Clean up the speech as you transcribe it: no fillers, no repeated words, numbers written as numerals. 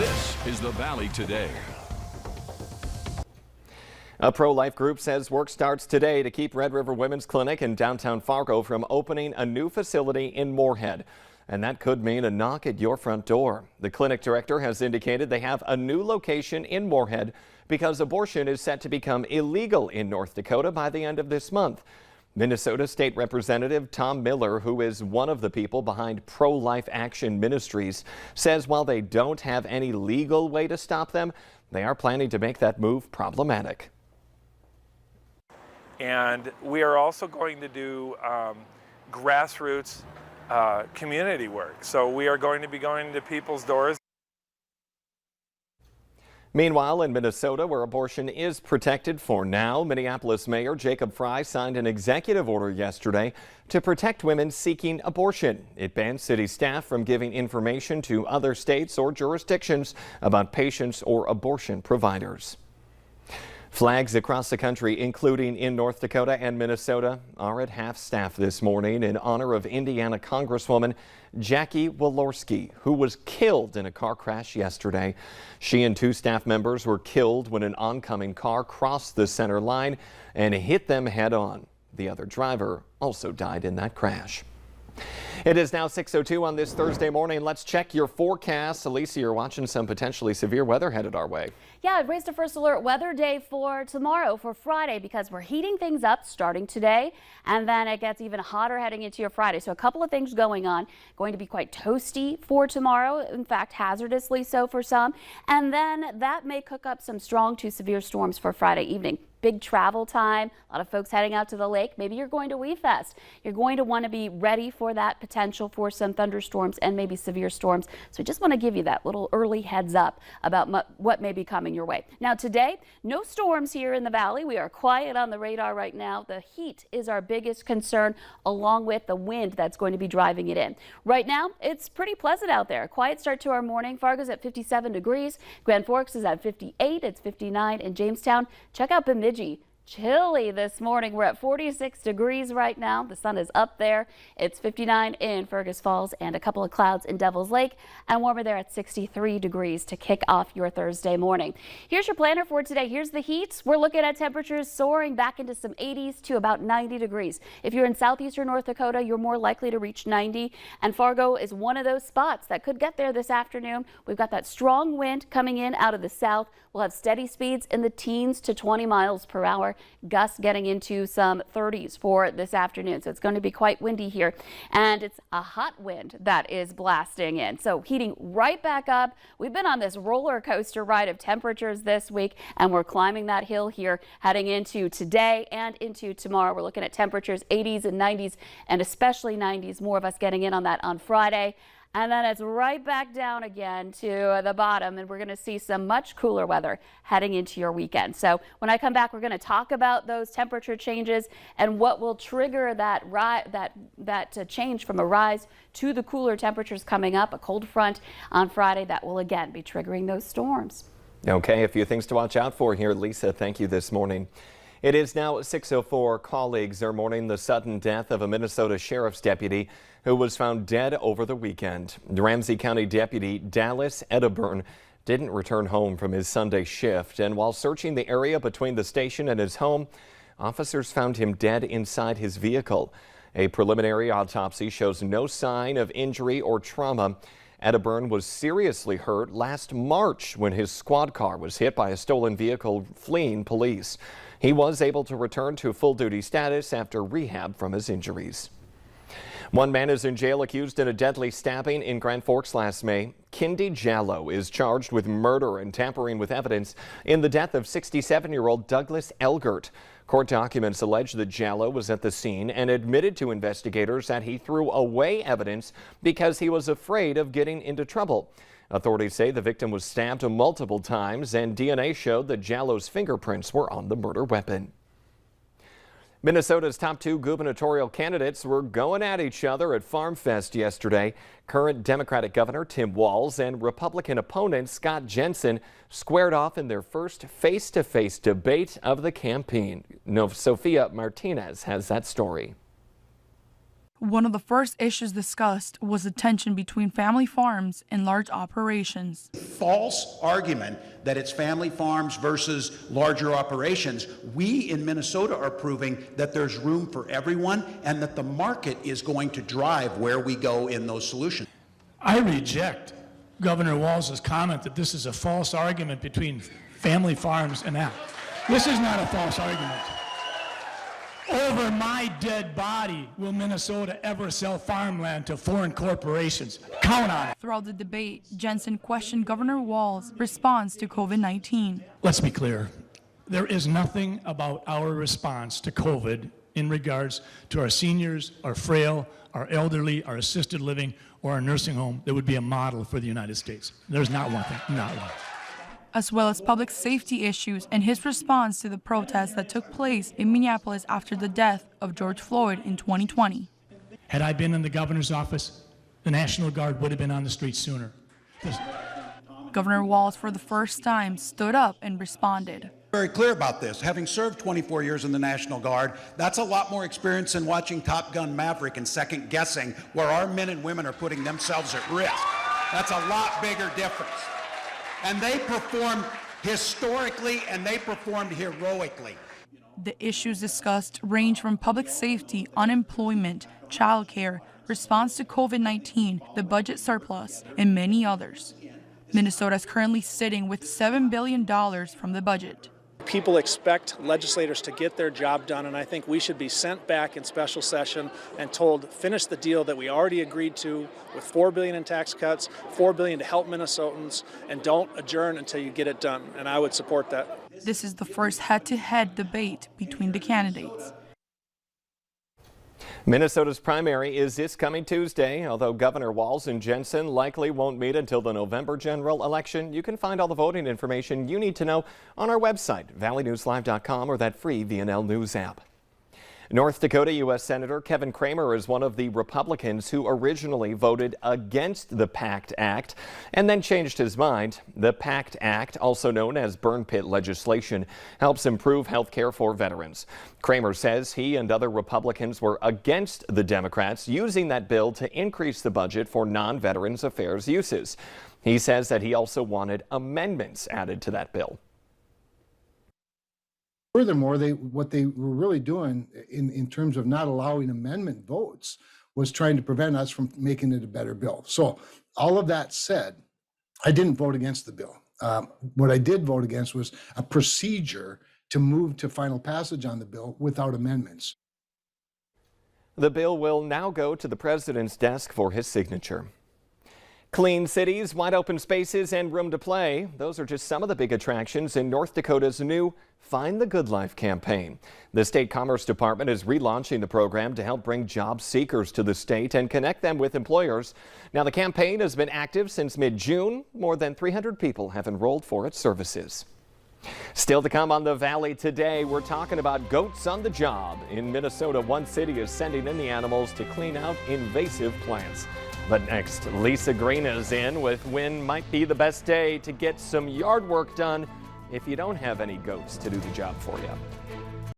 This is the Valley Today. A pro-life group says work starts today to keep Red River Women's Clinic in downtown Fargo from opening a new facility in Moorhead. And that could mean a knock at your front door. The clinic director has indicated they have a new location in Moorhead because abortion is set to become illegal in North Dakota by the end of this month. Minnesota State Representative Tom Miller, who is one of the people behind Pro-Life Action Ministries, says while they don't have any legal way to stop them, they are planning to make that move problematic. And we are also going to do grassroots community work. So we are going to be going to people's doors. Meanwhile, in Minnesota, where abortion is protected for now, Minneapolis Mayor Jacob Frey signed an executive order yesterday to protect women seeking abortion. It bans city staff from giving information to other states or jurisdictions about patients or abortion providers. Flags across the country, including in North Dakota and Minnesota, are at half-staff this morning in honor of Indiana Congresswoman Jackie Walorski, who was killed in a car crash yesterday. She and two staff members were killed when an oncoming car crossed the center line and hit them head-on. The other driver also died in that crash. It is now 6:02 on this Thursday morning. Let's check your forecast. Alicia, you're watching some potentially severe weather headed our way. Yeah, I've raised a first alert weather day for tomorrow, for Friday, because we're heating things up starting today, and then it gets even hotter heading into your Friday. So a couple of things going on. Going to be quite toasty for tomorrow, in fact, hazardously so for some, and then that may cook up some strong to severe storms for Friday evening. Big travel time, a lot of folks heading out to the lake. Maybe you're going to WeFest. You're going to want to be ready for that potential for some thunderstorms and maybe severe storms. So we just want to give you that little early heads up about what may be coming your way. Now today, no storms here in the valley. We are quiet on the radar right now. The heat is our biggest concern, along with the wind that's going to be driving it in. Right now, it's pretty pleasant out there. Quiet start to our morning. Fargo's at 57 degrees. Grand Forks is at 58. It's 59 in Jamestown. Check out Bemidji. Chilly this morning. We're at 46 degrees right now. The sun is up there. It's 59 in Fergus Falls and a couple of clouds in Devil's Lake, and warmer there at 63 degrees to kick off your Thursday morning. Here's your planner for today. Here's the heat. We're looking at temperatures soaring back into some 80s to about 90 degrees. If you're in southeastern North Dakota, you're more likely to reach 90, and Fargo is one of those spots that could get there this afternoon. We've got that strong wind coming in out of the south. We'll have steady speeds in the teens to 20 miles per hour. Gusts getting into some 30s for this afternoon. So it's going to be quite windy here, and it's a hot wind that is blasting in. So heating right back up. We've been on this roller coaster ride of temperatures this week, and we're climbing that hill here heading into today and into tomorrow. We're looking at temperatures 80s and 90s, and especially 90s. More of us getting in on that on Friday. And then it's right back down again to the bottom, and we're going to see some much cooler weather heading into your weekend. So when I come back, we're going to talk about those temperature changes and what will trigger that change from a rise to the cooler temperatures coming up. A cold front on Friday that will again be triggering those storms. Okay, a few things to watch out for here. Lisa, thank you this morning. It is now 6:04. Colleagues are mourning the sudden death of a Minnesota sheriff's deputy who was found dead over the weekend. Ramsey County Deputy Dallas Edderburn didn't return home from his Sunday shift, and while searching the area between the station and his home, officers found him dead inside his vehicle. A preliminary autopsy shows no sign of injury or trauma. Edderburn was seriously hurt last March when his squad car was hit by a stolen vehicle fleeing police. He was able to return to full-duty status after rehab from his injuries. One man is in jail accused in a deadly stabbing in Grand Forks last May. Kindy Jallow is charged with murder and tampering with evidence in the death of 67-year-old Douglas Elgert. Court documents allege that Jallow was at the scene and admitted to investigators that he threw away evidence because he was afraid of getting into trouble. Authorities say the victim was stabbed multiple times, and DNA showed that Jallow's fingerprints were on the murder weapon. Minnesota's top two gubernatorial candidates were going at each other at Farm Fest yesterday. Current Democratic Governor Tim Walz and Republican opponent Scott Jensen squared off in their first face-to-face debate of the campaign. Sophia Martinez has that story. One of the first issues discussed was the tension between family farms and large operations. False argument that it's family farms versus larger operations. We in Minnesota are proving that there's room for everyone and that the market is going to drive where we go in those solutions. I reject Governor Walz's comment that this is a false argument between family farms and that. This is not a false argument. Over my dead body will Minnesota ever sell farmland to foreign corporations. Count on it. Throughout the debate, Jensen questioned Governor Walz's response to COVID-19. Let's be clear. There is nothing about our response to COVID in regards to our seniors, our frail, our elderly, our assisted living, or our nursing home that would be a model for the United States. There's not one thing, not one. As well as public safety issues and his response to the protests that took place in Minneapolis after the death of George Floyd in 2020. Had I been in the governor's office, the National Guard would have been on the streets sooner. Governor Walz, for the first time, stood up and responded. Very clear about this. Having served 24 years in the National Guard, that's a lot more experience than watching Top Gun Maverick and second guessing where our men and women are putting themselves at risk. That's a lot bigger difference. And they performed historically and they performed heroically. The issues discussed range from public safety, unemployment, childcare, response to COVID-19, the budget surplus, and many others. Minnesota is currently sitting with $7 billion from the budget. People expect legislators to get their job done, and I think we should be sent back in special session and told, finish the deal that we already agreed to with $4 billion in tax cuts, $4 billion to help Minnesotans, and don't adjourn until you get it done, and I would support that. This is the first head-to-head debate between the candidates. Minnesota's primary is this coming Tuesday, although Governor Walz and Jensen likely won't meet until the November general election. You can find all the voting information you need to know on our website, valleynewslive.com, or that free VNL News app. North Dakota U.S. Senator Kevin Cramer is one of the Republicans who originally voted against the PACT Act and then changed his mind. The PACT Act, also known as burn pit legislation, helps improve health care for veterans. Cramer says he and other Republicans were against the Democrats using that bill to increase the budget for non-veterans affairs uses. He says that he also wanted amendments added to that bill. Furthermore, what they were really doing in terms of not allowing amendment votes was trying to prevent us from making it a better bill. So all of that said, I didn't vote against the bill. What I did vote against was a procedure to move to final passage on the bill without amendments. The bill will now go to the president's desk for his signature. Clean cities, wide open spaces, and room to play. Those are just some of the big attractions in North Dakota's new Find the Good Life campaign. The State Commerce Department is relaunching the program to help bring job seekers to the state and connect them with employers. Now, the campaign has been active since mid-June. More than 300 people have enrolled for its services. Still to come on the Valley today, we're talking about goats on the job. In Minnesota, one city is sending in the animals to clean out invasive plants. But next, Lisa Green is in with when might be the best day to get some yard work done if you don't have any goats to do the job for you.